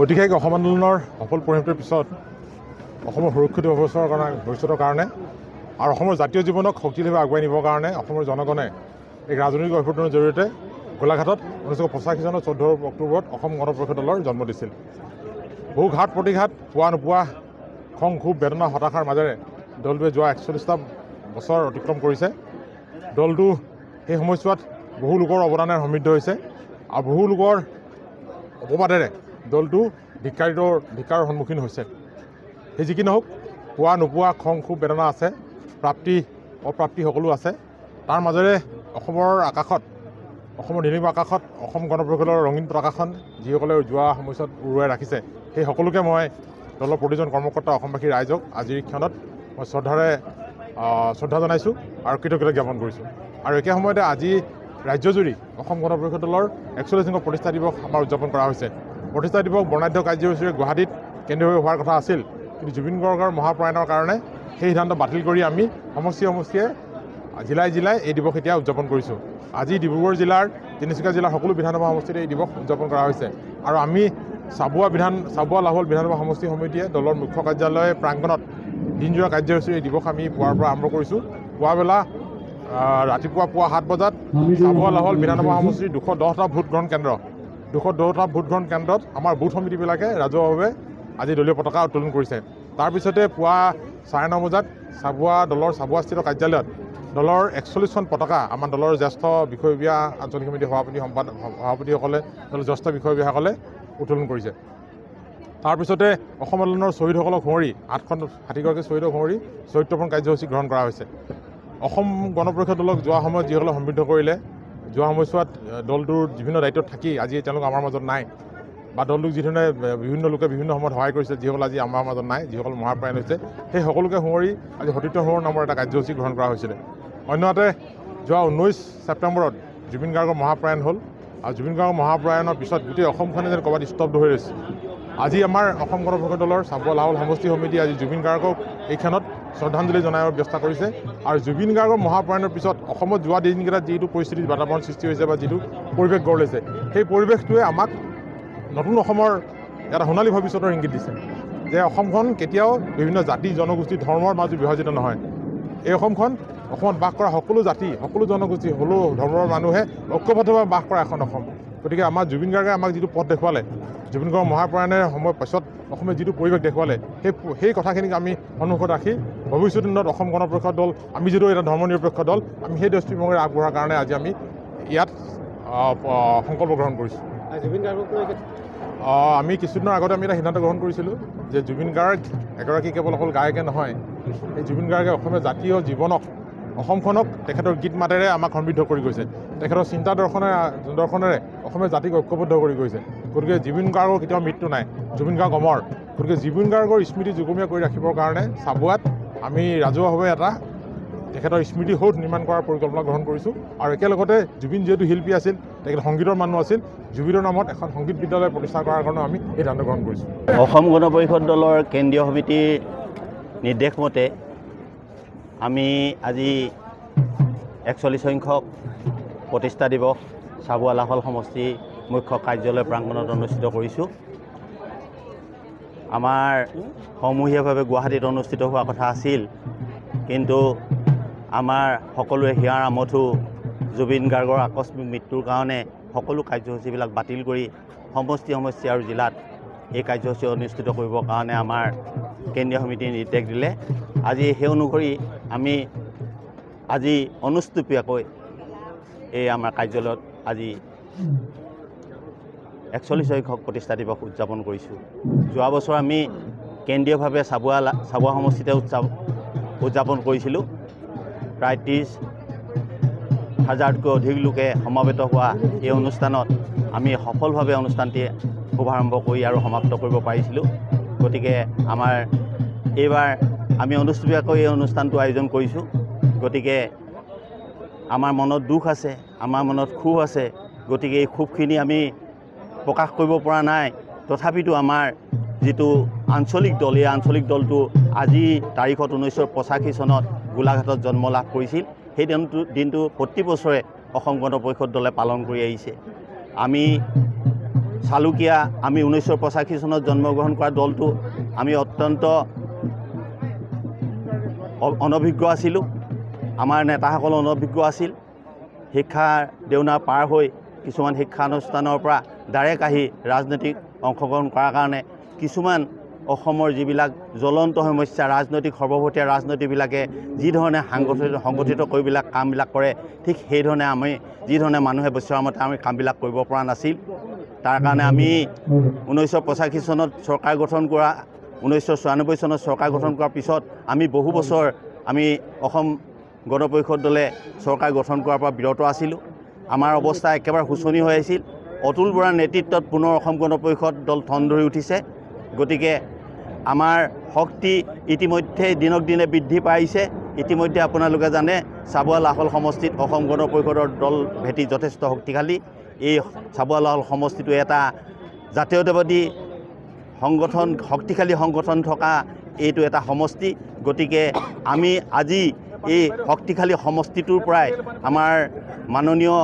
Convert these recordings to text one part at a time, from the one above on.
ঐতিহাসিক অসম আন্দোলনৰ সফল পৰিণতিৰ পিছত অসমৰ সুৰক্ষিত ভৱিষ্যতৰ কাৰণে আৰু অসমৰ জাতীয় জীৱনক শক্তিশালীভাৱে আগুৱাই নিবৰ কাৰণে অসমৰ জনগণে এক ৰাজনৈতিক অভ্যুত্থানৰ জৰিয়তে গোলাঘাটত 1985 চনৰ 14 অক্টোবৰত অসম গণ পৰিষদ দলৰ জন্ম দিছিল। বহু ঘাট প্ৰতিঘাত পোৱা নোপোৱা খং খুব বেদনা হতাশাৰ মাজেৰে দলটোৱে যোৱা 41টা বছৰ অতিক্ৰম কৰিছে। দলটো সেই সময়ছোৱাত বহু লোকৰ অৱদানেৰে সমৃদ্ধ হৈছে আৰু বহু লোকৰ অপবাদেৰে দলটো ধিক্কাৰৰ সন্মুখীন হৈছে। সেই যি কি নহওক, পোৱা নোপোৱা খং খুব বেদনা আছে, প্ৰাপ্তি অপ্ৰাপ্তি সকলো আছে। তাৰ মাজেৰে অসমৰ আকাশত, অসমৰ নীলিম আকাশত অসম গণ পৰিষদৰ ৰঙীন পতাকাখন যিসকলে যোৱা সময়ছোৱাত উৰুৱাই ৰাখিছে, সেই সকলোকে মই দলৰ প্ৰতিজন কৰ্মকৰ্তা অসমবাসী ৰাইজক আজিৰ ক্ষণত মই শ্ৰদ্ধা জনাইছোঁ আৰু কৃতজ্ঞতা জ্ঞাপন কৰিছোঁ। আৰু একে সময়তে আজি ৰাজ্যজুৰি অসম গণ পৰিষদ দলৰ 41সংখ্যক প্ৰতিষ্ঠা দিৱস আমাৰ উদযাপন কৰা হৈছে। প্ৰতিষ্ঠা দিৱস বৰ্ণাঢ্য কাৰ্যসূচীৰে গুৱাহাটীত কেন্দ্ৰীয়ভাৱে হোৱাৰ কথা আছিল, কিন্তু জুবিন গাৰ্গৰ মহাপ্ৰয়াণৰ কাৰণে সেই সিদ্ধান্ত বাতিল কৰি আমি সমষ্টিয়ে জিলাই এই দিৱস এতিয়া উদযাপন কৰিছোঁ। আজি ডিব্ৰুগড় জিলাৰ, তিনিচুকীয়া জিলাৰ সকলো বিধানসভা সমষ্টিতে এই দিৱস উদযাপন কৰা হৈছে। আৰু আমি চাবুৱা লাহোৱাল বিধানসভা সমষ্টি সমিতিয়ে দলৰ মুখ্য কাৰ্যালয় প্ৰাংগণত দিনজোৰা কাৰ্যসূচী এই দিৱস আমি পুৱাৰ পৰা আৰম্ভ কৰিছোঁ। ৰাতিপুৱা 7 বজাত চাবুৱা লাহোৱাল বিধানসভা সমষ্টিৰ 210টা ভোটগ্ৰহণ কেন্দ্ৰত আমাৰ বুথ সমিতিবিলাকে ৰাজহুৱাভাৱে আজি দলীয় পতাকা উত্তোলন কৰিছে। তাৰপিছতে পুৱা 9:30 বজাত চাবুৱাস্থিত কাৰ্যালয়ত দলৰ 41খন পতাকা আমাৰ দলৰ জ্যেষ্ঠ বিষয়ববীয়া, আঞ্চলিক সমিতিৰ সভাপতিসকলে, দলৰ জ্যেষ্ঠ বিষয়ববীয়াসকলে উত্তোলন কৰিছে। তাৰপিছতে অসম আন্দোলনৰ শ্বহীদসকলক সুঁৱৰি 60গৰাকী শ্বহীদক সুঁৱৰি চৰিত্ৰপণ কাৰ্যসূচী গ্ৰহণ কৰা হৈছে। অসম গণ পৰিষদ দলক যোৱা সময়ত যিসকলে সমৃদ্ধ কৰিলে, যোৱা সময়ছোৱাত দলটোৰ বিভিন্ন দায়িত্বত থাকি আজি তেওঁলোক আমাৰ মাজত নাই, বা দলটোক যিধৰণে বিভিন্ন লোকে বিভিন্ন সময়ত সহায় কৰিছে, যিসকলে আজি আমাৰ মাজত নাই, যিসকল মহাপ্ৰয়াণ হৈছে, সেই সকলোকে সুঁৱৰি আজি সতীৰ্থ সুঁৱৰ নামৰ এটা কাৰ্যসূচী গ্ৰহণ কৰা হৈছিলে। অন্যহাতে যোৱা 19 ছেপ্টেম্বৰত জুবিন গাৰ্গৰ মহাপ্ৰয়াণ হ'ল, আৰু জুবিন গাৰ্গৰ মহাপ্ৰয়াণৰ পিছত গোটেই অসমখনে যেন ক'ৰবাত স্তব্ধ হৈ ৰৈছে। আজি আমাৰ অসম গণ পৰিষদ দলৰ চাবুৱা লাহোৱাল সমষ্টি সমিতি আজি জুবিন গাৰ্গক এই ক্ষণত শ্ৰদ্ধাঞ্জলি জনাবৰ ব্যৱস্থা কৰিছে। আৰু জুবিন গাৰ্গৰ মহাপ্ৰয়াণৰ পিছত অসমত যোৱা দিনকেইটাত যিটো পৰিস্থিতিৰ বাতাবৰণ সৃষ্টি হৈছে বা যিটো পৰিৱেশ গঢ় লৈছে, সেই পৰিৱেশটোৱে আমাক নতুন অসমৰ এটা সোণালী ভৱিষ্যতৰ ইংগিত দিছে, যে অসমখন কেতিয়াও বিভিন্ন জাতি জনগোষ্ঠী ধৰ্মৰ মাজত বিভাজিত নহয়। এই অসমত বাস কৰা সকলো জাতি, সকলো জনগোষ্ঠী, সকলো ধৰ্মৰ মানুহে ঐক্যবদ্ধভাৱে বাস কৰা এখন অসম। গতিকে আমাৰ জুবিন গাৰ্গে আমাক যিটো পথ দেখুৱালে, জুবিন গাৰ্গৰ মহাপ্ৰয়াণৰ সময়ৰ পাছত অসমে যিটো পৰিৱেশ দেখুৱালে, সেই কথাখিনিক আমি সন্মুখত ৰাখি ভৱিষ্যত দিনত অসম গণ পৰিষদ দল, আমি যিটো এটা ধৰ্মনিৰপেক্ষ দল, আমি সেই দৃষ্টিভংগীৰে আগবঢ়াৰ কাৰণে আজি আমি ইয়াত সংকল্প গ্ৰহণ কৰিছোঁ। জুবিন গাৰ্গক আমি কিছুদিনৰ আগতে আমি এটা সিদ্ধান্ত গ্ৰহণ কৰিছিলোঁ যে জুবিন গাৰ্গ এগৰাকী কেৱল অকল গায়কে নহয়, এই জুবিন গাৰ্গে অসমীয়া জাতীয় জীৱনক, অসমখনক তেখেতৰ গীত মাতেৰে আমাক সমৃদ্ধ কৰি গৈছে। তেখেতৰ চিন্তা দৰ্শনেৰে অসমীয়া জাতিক ঐক্যবদ্ধ কৰি গৈছে। গতিকে জুবিন গাৰ্গৰ কেতিয়াও মৃত্যু নাই, জুবিন গাৰ্গ অমৰ। গতিকে জুবিন গাৰ্গৰ স্মৃতি যুগমীয়া কৰি ৰাখিবৰ কাৰণে চাবুৱাত আমি ৰাজহুৱাভাৱে এটা তেখেতৰ স্মৃতি সৌধ নিৰ্মাণ কৰাৰ পৰিকল্পনা গ্ৰহণ কৰিছোঁ। আৰু একেলগতে জুবিন যিহেতু শিল্পী আছিল, তেখেত সংগীতৰ মানুহ আছিল, জুবিনৰ নামত এখন সংগীত বিদ্যালয় প্ৰতিষ্ঠা কৰাৰ কাৰণে আমি এই সিদ্ধান্ত গ্ৰহণ কৰিছোঁ। অসম গণ পৰিষদ দলৰ কেন্দ্ৰীয় সমিতিৰ নিৰ্দেশমতে আমি আজি 41সংখ্যক প্ৰতিষ্ঠা দিৱস চাবুৱা লাহোৱাল সমষ্টি মুখ্য কাৰ্যালয় প্ৰাংগণত অনুষ্ঠিত কৰিছোঁ। আমাৰ সমূহীয়াভাৱে গুৱাহাটীত অনুষ্ঠিত হোৱা কথা আছিল, কিন্তু আমাৰ সকলোৰে হিয়াৰ আমঠু জুবিন গাৰ্গৰ আকস্মিক মৃত্যুৰ কাৰণে সকলো কাৰ্যসূচীবিলাক বাতিল কৰি সমষ্টি আৰু জিলাত এই কাৰ্যসূচী অনুষ্ঠিত কৰিবৰ কাৰণে আমাৰ কেন্দ্ৰীয় সমিতিয়ে নিৰ্দেশ দিলে। আজি সেই অনুসৰি আমি আজি অনুষ্টুপীয়াকৈ এই আমাৰ কাৰ্যালয়ত আজি 41সংখ্যক প্ৰতিষ্ঠা দিৱস উদযাপন কৰিছোঁ। যোৱা বছৰ আমি কেন্দ্ৰীয়ভাৱে চাবুৱা সমষ্টিতে উদযাপন কৰিছিলোঁ। প্ৰায় 30,000তকৈ অধিক লোকে সমবেত হোৱা এই অনুষ্ঠানত আমি সফলভাৱে অনুষ্ঠানটি শুভাৰম্ভ কৰি আৰু সমাপ্ত কৰিব পাৰিছিলোঁ। গতিকে আমাৰ এইবাৰ আমি অনুষ্টুপীয়াকৈ এই অনুষ্ঠানটো আয়োজন কৰিছোঁ। গতিকে আমাৰ মনত দুখ আছে, আমাৰ মনত ক্ষোভ আছে। গতিকে এই ক্ষোভখিনি আমি প্ৰকাশ কৰিব পৰা নাই। তথাপিতো আমাৰ যিটো আঞ্চলিক দল, এই আঞ্চলিক দলটো আজি তাৰিখত 1985 চনত গোলাঘাটত জন্ম লাভ কৰিছিল। সেই দিনটো প্ৰতি বছৰে অসম গণ পৰিষদ দলে পালন কৰি আহিছে। আমি চালুকীয়া আমি 1985 চনত জন্মগ্ৰহণ কৰা দলটো আমি অত্যন্ত অনভিজ্ঞ আছিলোঁ। আমাৰ নেতাসকল অনভিজ্ঞ আছিল। শিক্ষাৰ দেউনা পাৰ হৈ কিছুমান শিক্ষানুষ্ঠানৰ পৰা ডাইৰেক্ট আহি ৰাজনৈতিক অংশগ্ৰহণ কৰাৰ কাৰণে কিছুমান অসমৰ যিবিলাক জ্বলন্ত সমস্যা ৰাজনৈতিক সৰ্বভৌতীয় ৰাজনীতিবিলাকে যি ধৰণে সংগঠিত কৰিবিলাক কামবিলাক কৰে, ঠিক সেইধৰণে আমি যিধৰণে মানুহে বিচৰা মতে আমি কামবিলাক কৰিব পৰা নাছিল। তাৰ কাৰণে আমি 1985 চনত চৰকাৰ গঠন কৰা 1994 চনত চৰকাৰ গঠন কৰাৰ পিছত আমি বহু বছৰ আমি অসম গণ পৰিষদ দলে চৰকাৰ গঠন কৰাৰ পৰা বিৰত আছিলোঁ। আমাৰ অৱস্থা একেবাৰে শোচনীয় হৈ আহিছিল। অতুল বৰাৰ নেতৃত্বত পুনৰ অসম গণ পৰিষদ দল ঠন ধৰি উঠিছে। গতিকে আমাৰ শক্তি ইতিমধ্যে দিনক দিনে বৃদ্ধি পাইছে। ইতিমধ্যে আপোনালোকে জানে চাবুৱা লাহোল সমষ্টিত অসম গণ পৰিষদৰ দল ভেটি যথেষ্ট শক্তিশালী। এই চাবুৱা লাহোল সমষ্টিটো এটা জাতীয়তাবাদী সংগঠন, শক্তিশালী সংগঠন থকা এইটো এটা সমষ্টি। গতিকে আমি আজি এই শক্তিশালী সমষ্টিটোৰ পৰাই আমাৰ মাননীয়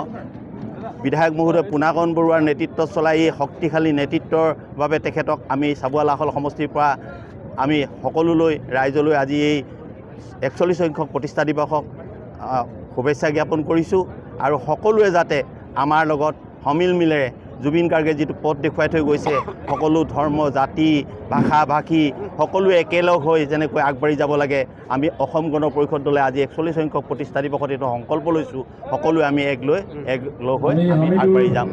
বিধায়ক মহোদয় পুনাকৰণ বৰুৱাৰ নেতৃত্বত চলাই এই শক্তিশালী নেতৃত্বৰ বাবে তেখেতক আমি চাবুৱা লাহোল সমষ্টিৰ পৰা আমি সকলোলৈ ৰাইজলৈ আজি এই 41 সংখ্যক প্ৰতিষ্ঠা দিৱসক শুভেচ্ছা জ্ঞাপন কৰিছোঁ। আৰু সকলোৱে যাতে আমাৰ লগত সমিল মিলেৰে জুবিন গাৰ্গে যিটো পথ দেখুৱাই থৈ গৈছে, সকলো ধৰ্ম জাতি ভাষা ভাষী সকলোৱে একেলগ হৈ যেনেকৈ আগবাঢ়ি যাব লাগে, আমি অসম গণ পৰিষদ দলে আজি 41 সংখ্যক প্ৰতিষ্ঠা দিৱসত এইটো সংকল্প লৈছোঁ। সকলোৱে আমি একলগ হৈ আমি আগবাঢ়ি যাম।